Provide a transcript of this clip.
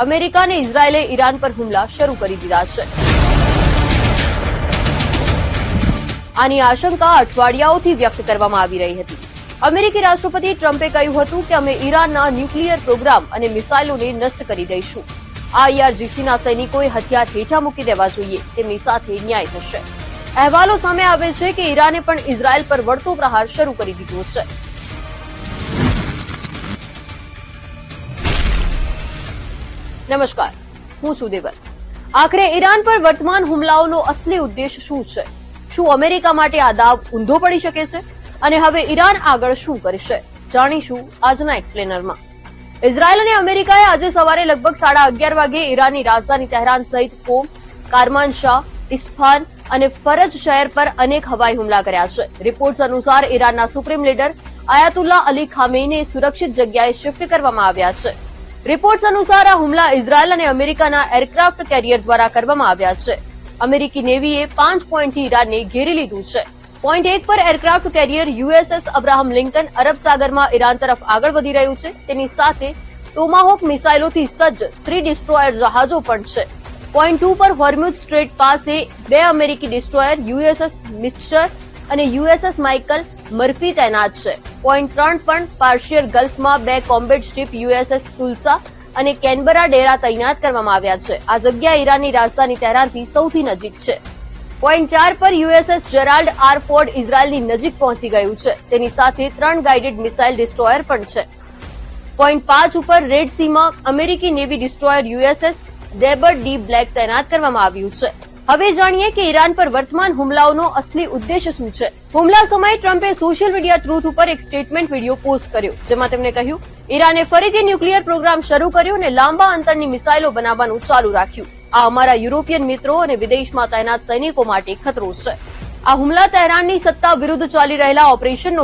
America અને ઇઝરાયેલે Iran પર હુમલા શરૂ કરી દીધા છે. આની આશંકા અઠવાડિયાઓથી વ્યક્ત કરવામાં આવી રહી હતી. અમેરિકી રાષ્ટ્રપતિ ટ્રમ્પે કહ્યું હતું કે અમે ઈરાનના ન્યુક્લિયર પ્રોગ્રામ અને મિસાઇલોને નષ્ટ કરી દઈશું. IRGCના સૈનિકોએ હથિયાર હેઠા મૂકી દેવા જોઈએ. તેમની સાથે ન્યાય થશે. અહેવાલો સામે આવે છે કે ઈરાને પણ ઇઝરાયેલ પર વળતો પ્રહાર શરૂ કરી દીધો છે. નમસ્કાર, હું છું દેવલ. આખરે ઈરાન પર વર્તમાન હુમલાઓનો અસલી ઉદ્દેશ શું છે? શું અમેરિકા માટે આ દાવ ઊંધો પડી શકે છે? અને હવે ઈરાન આગળ શું કરશે? જાણીશું આજના એક્સપ્લેનરમાં. ઇઝરાયેલ અને અમેરિકાએ આજે સવારે લગભગ 11:30 વાગે ઈરાનની રાજધાની તહેરાન સહિત કોમ, કારમાનશાહ, ઇસ્ફહાન અને ફરજ શહેર પર અનેક હવાઈ હુમલા કર્યા છે. રિપોર્ટ્સ અનુસાર ઈરાનના સુપ્રીમ લીડર આયાતુલ્લા અલી ખામેઈને સુરક્ષિત જગ્યાએ શિફ્ટ કરવામાં આવ્યા છે. રિપોર્ટ્સ અનુસાર આ હુમલા ઇઝરાયેલ અને અમેરિકાના એરક્રાફ્ટ કેરિયર દ્વારા કરવામાં આવ્યા છે. અમેરિકી નેવીએ 5 પોઈન્ટથી ઈરાનને ઘેરી લીધું છે. પોઈન્ટ 1 પર aircraft carrier USS Abraham Lincoln અરબ સાગરમાં ઈરાન તરફ આગળ વધી રહ્યું છે. તેની સાથે ટોમાહોક મિસાઇલોથી સજ્જ 3 ડિસ્ટ્રોયર જહાજો પણ છે. પોઈન્ટ 2 પર હોર્મુઝ સ્ટ્રેટ પાસે 2 અમેરિકી ડિસ્ટ્રોયર USS મિસ્ટર અને USS માઇકલ મર્ફી તૈનાત છે. પોઈન્ટ 3 પર પાર્શિયલ ગલ્ફમાં 2 કોમ્બેટ શિપ USS તુલસા અને કેનબરા ડેરા તૈનાત કરવામાં આવ્યા છે. આ જગ્યા ઈરાનની રાજધાની તહેરાનથી સૌથી નજીક છે. પોઈન્ટ 4 પર USS જેરાલ્ડ આર ફોર્ડ ઇઝરાયેલની નજીક પહોંચી ગયું છે. તેની સાથે 3 ગાઇડેડ મિસાઇલ ડિસ્ટ્રોયર પણ છે. પોઈન્ટ 5 ઉપર રેડ સીમાં અમેરિકી navy destroyer USS Delbert D Black તૈનાત કરવામાં આવ્યું છે. હવે જાણીએ કે ઈરાન પર વર્તમાન હુમલાઓનો અસલી ઉદ્દેશ શું છે. હુમલા સમયે ટ્રમ્પે સોશિયલ મીડિયા ટ્રુથ ઉપર એક સ્ટેટમેન્ટ વિડીયો પોસ્ટ કર્યો, જેમાં તેમણે કહ્યું ઈરાને ફરીથી ન્યુક્લિયર પ્રોગ્રામ શરૂ કર્યો અને લાંબા અંતરની મિસાઇલો બનાવવાનું ચાલુ રાખ્યું. આ અમારા યુરોપિયન મિત્રો અને વિદેશમાં તૈનાત સૈનિકો માટે ખતરો છે. આ હુમલા તહેરાનની સત્તા વિરુદ્ધ ચાલી રહેલા ઓપરેશનનો